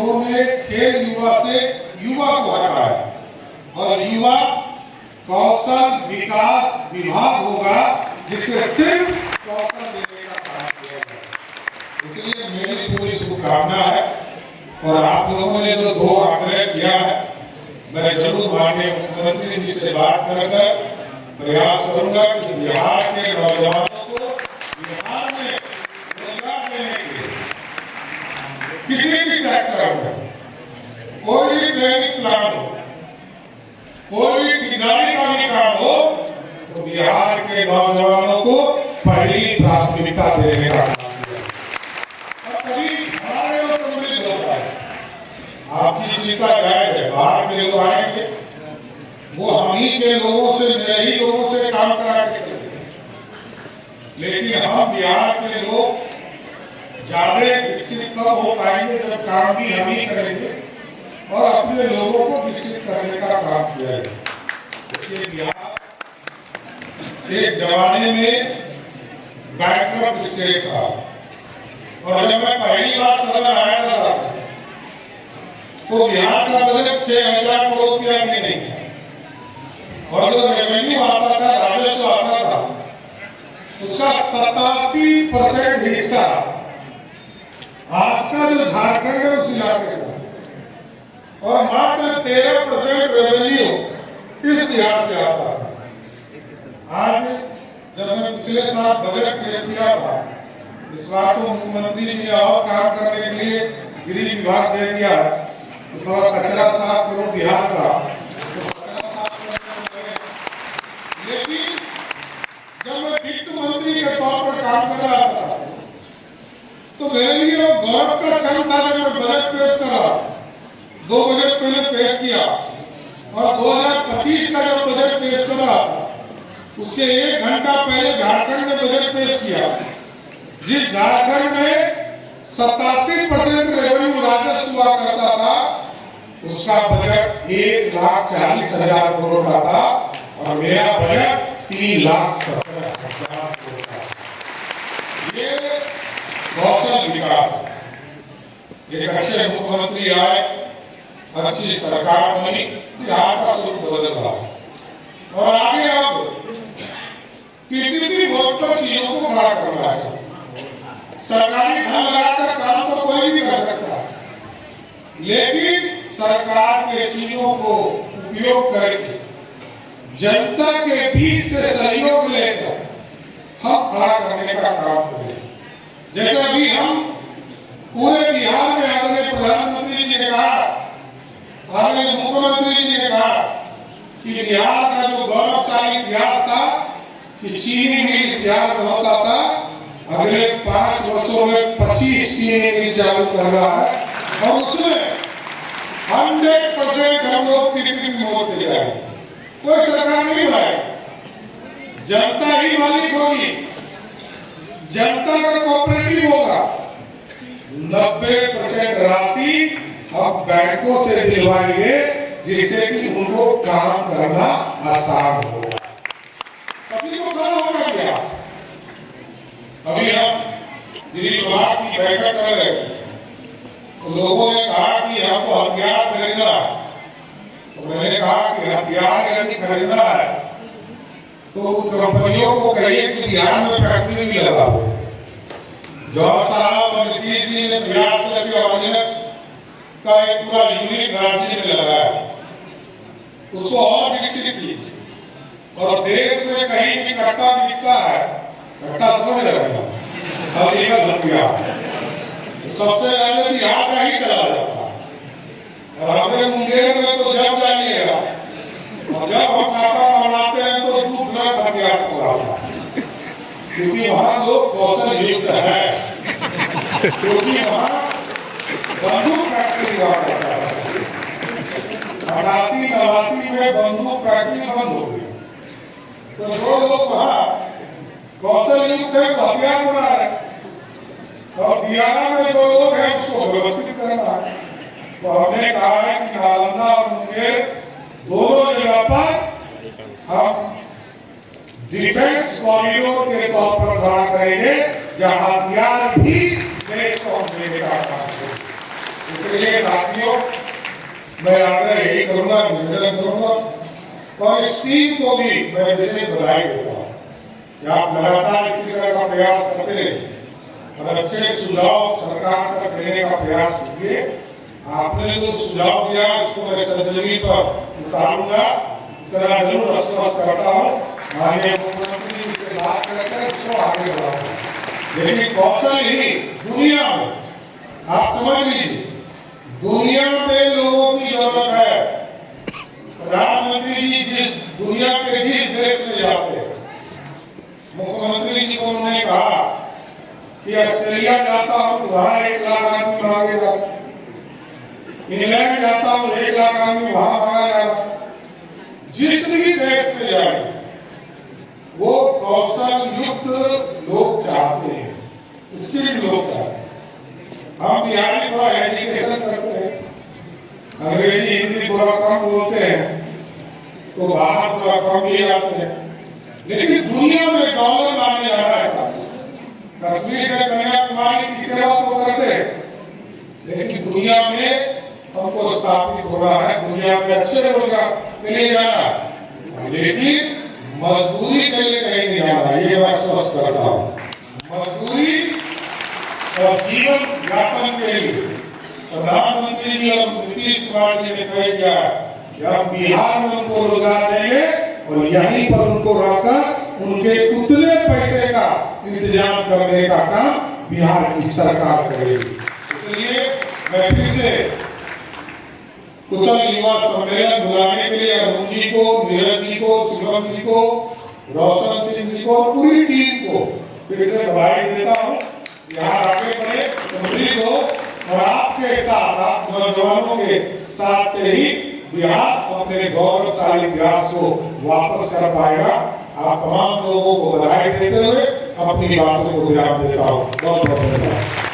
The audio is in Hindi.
लोगों ने खेल युवा से युवा को हटाया और युवा कौशल विकास विभाग होगा जिससे सिर्फ कौशल देने का काम किया जाए। इसलिए मेरी पूरी शुभकामना है और आप लोगों ने जो दो आग्रह किया है मैं जरूर माननीय मुख्यमंत्री जी से बात कर प्रयास करूंगा कि बिहार के नौजवानों को बिहार में रोजगार देने के लिए किसी भी सेक्टर में कोई भी ट्रेनिंग प्लान हो, कोई भी ठेकेदारी का भी काम हो, तो बिहार के नौजवानों को पहली प्राथमिकता देने का काम किया और तभी हमारे लोग सम्मिलित हो पाए। आपकी चिंता जायज है, बाहर के लोग आएंगे वो हम ही के लोगों से ही लोगों से काम करा के चले गए, लेकिन हम बिहार के लोग ज्यादा विकसित कब हो पाएंगे जब काम भी हम ही करेंगे और अपने लोगों को विकसित करने का काम किया जाए। बिहार एक जमाने में बैंकरप्ट स्टेट था और जब मैं पहली बार सदन आया था तो बिहार का बजट 6,000 करोड़ रुपया भी नहीं था और जो रेवेन्यू आता था, राजस्व आता था, उसका 87% हिस्सा आज का जो झारखंड है उस इलाके का और मात्र 13% रेवेन्यू इस बिहार से आता था। आज जब मैं पिछले साल बजट पेश किया था, इस बार तो मुख्यमंत्री जी ने और काम करने के लिए गृह विभाग दे दिया तो थोड़ा कचरा साफ करो बिहार का, लेकिन जब मैं वित्त मंत्री के तौर पर काम कर रहा था तो मेरे लिए गौरव का क्षण था जब मैं बजट पेश करा। 2 बजट पहले पेश किया और 2025 का जब बजट पेश करा उससे 1 घंटा पहले झारखंड में बजट पेश किया, जिस झारखंड में 87% रेवेन्यू राजस्व हुआ करता था उसका बजट 1,40,000 करोड़ का था और मेरा बजट 3,70,000 करोड़ का। ये कौशल विकास, एक अच्छे मुख्यमंत्री आए, अच्छी सरकार बनी, बिहार का स्वरूप बदल रहा है और आगे अब पीपीपी वोट पर चीजों को खड़ा करना है। सरकारी धन लगाकर काम तो कोई भी कर सकता है, लेकिन सरकार के चीजों को उपयोग करके जनता के बीच से सहयोग लेकर हम खड़ा करने का काम करें। जैसे अभी हम पूरे बिहार में आदरणीय प्रधानमंत्री जी ने कहा, आदरणीय मुख्यमंत्री जी ने कहा कि बिहार का जो गौरवशाली इतिहास था कि चीनी मिल तैयार होता था, अगले 5 वर्षों में 25 चीनी मिल चालू कर रहा है और उसमें 100% हम लोग पीपीपी वोट दे रहे हैं। कोई सरकार नहीं बनाएगी, जनता ही मालिक होगी, जनता का कोऑपरेटिव होगा। 90% राशि हम बैंकों से दिलवाएंगे जिससे कि उनको काम करना आसान होगा। अभी को खड़ा होगा क्या? अभी हम दिल्ली विभाग की बैठक कर रहे थे तो लोगों ने कहा कि हमको हथियार खरीदना है, तो मैंने कहा कि हथियार यदि खरीदना है तो कंपनियों को कहिए कि बिहार में फैक्ट्री भी लगा हुआ। जवाहर साहब और नीतीश जी ने प्रयास करके ऑर्डिनेंस का एक पूरा यूनिट रांची में लगाया, उसको और विकसित कीजिए और देश में कहीं भी कट्टा बिकता है, कट्टा समझ रहे हैं, सबसे पहले बिहार का ही चला जाता है और हमारे मुंगेर में तो जब जाइएगा और जब हम छापा बनाते हैं तो दूर दराज हथियार को आता है, क्योंकि वहाँ लोग कौशल युक्त है, क्योंकि वहाँ बंदूक फैक्ट्री हुआ करता है। 88-89 में बंदूक फैक्ट्री बंद हो गई तो जो लोग वहाँ कौशल युक्त है वो हथियार बना रहे और बिहार में जो लोग हैं उसको व्यवस्थित करना है। तो हमने कहा है कि नालंदा और मुंगेर दोनों जगह पर हम डिफेंस कॉरिडोर के तौर पर खड़ा करेंगे जहां हथियार भी देश को देने का काम करेंगे। इसलिए साथियों, मैं आग्रह यही करूंगा, निवेदन करूंगा और इस टीम को भी मैं जैसे बधाई देता हूँ कि आप लगातार इसी तरह का प्रयास करते रहिए और अच्छे सुझाव सरकार तक देने का प्रयास कीजिए। आपने जो सुझाव दिया उसको मैं संजमी पर उतारूंगा, इतना जरूर आश्वस्त करता हूँ। माननीय मुख्यमंत्री जी से बात करके उसको आगे बढ़ाऊंगा। लेकिन कौशल ही दुनिया में, आप समझ लीजिए, दुनिया में लोगों की जरूरत है। प्रधानमंत्री जी जिस दुनिया के जिस देश में जाते हैं, मुख्यमंत्री जी को उन्होंने कहा कि ऑस्ट्रेलिया जाता हूँ वहां 1 लाख आदमी मांगे जा रहा, इंग्लैंड जाता हूँ 1 लाख आदमी वहां मांगा जा रहा। जिस भी देश में जाए वो कौशल युक्त लोग चाहते हैं, स्किल्ड लोग चाहते हैं। हम बिहारी थोड़ा एजुकेशन करते हैं, अंग्रेजी हिंदी थोड़ा कम बोलते हैं, तो बाहर थोड़ा कम भी आते हैं, लेकिन दुनिया में डॉलर मांगे जा रहा है साहब। कश्मीर से कन्याकुमारी की सेवा तो करते हैं, लेकिन दुनिया में हमको स्थापित होना है, दुनिया में अच्छे रोजगार के लिए जाना है, लेकिन मजदूरी के लिए कहीं नहीं जाना। ये मैं स्पष्ट करता हूँ, मजदूरी और जीवन यापन के लिए प्रधानमंत्री जी और नीतीश कुमार जी ने कह दिया कि हम बिहार में उनको रोजगार देंगे और यहीं पर उनको रहकर उनके उतने पैसे का इंतजाम करने का काम बिहार की सरकार करेगी। इसलिए मैं फिर से कुशल युवा सम्मेलन बुलाने के लिए अरुण जी को, नीरज जी को, शिवम जी को, रोशन सिंह जी को और पूरी टीम को फिर से बधाई देता हूँ। यहाँ आगे बढ़े, सम्मिलित हो और आपके साथ, आप नौजवानों के साथ से ही बिहार अपने गौरवशाली इतिहास को वापस कर पाएगा। आप तमाम लोगों को बधाई देते हुए अपनी बातों को विराम देता हूँ। बहुत बहुत धन्यवाद।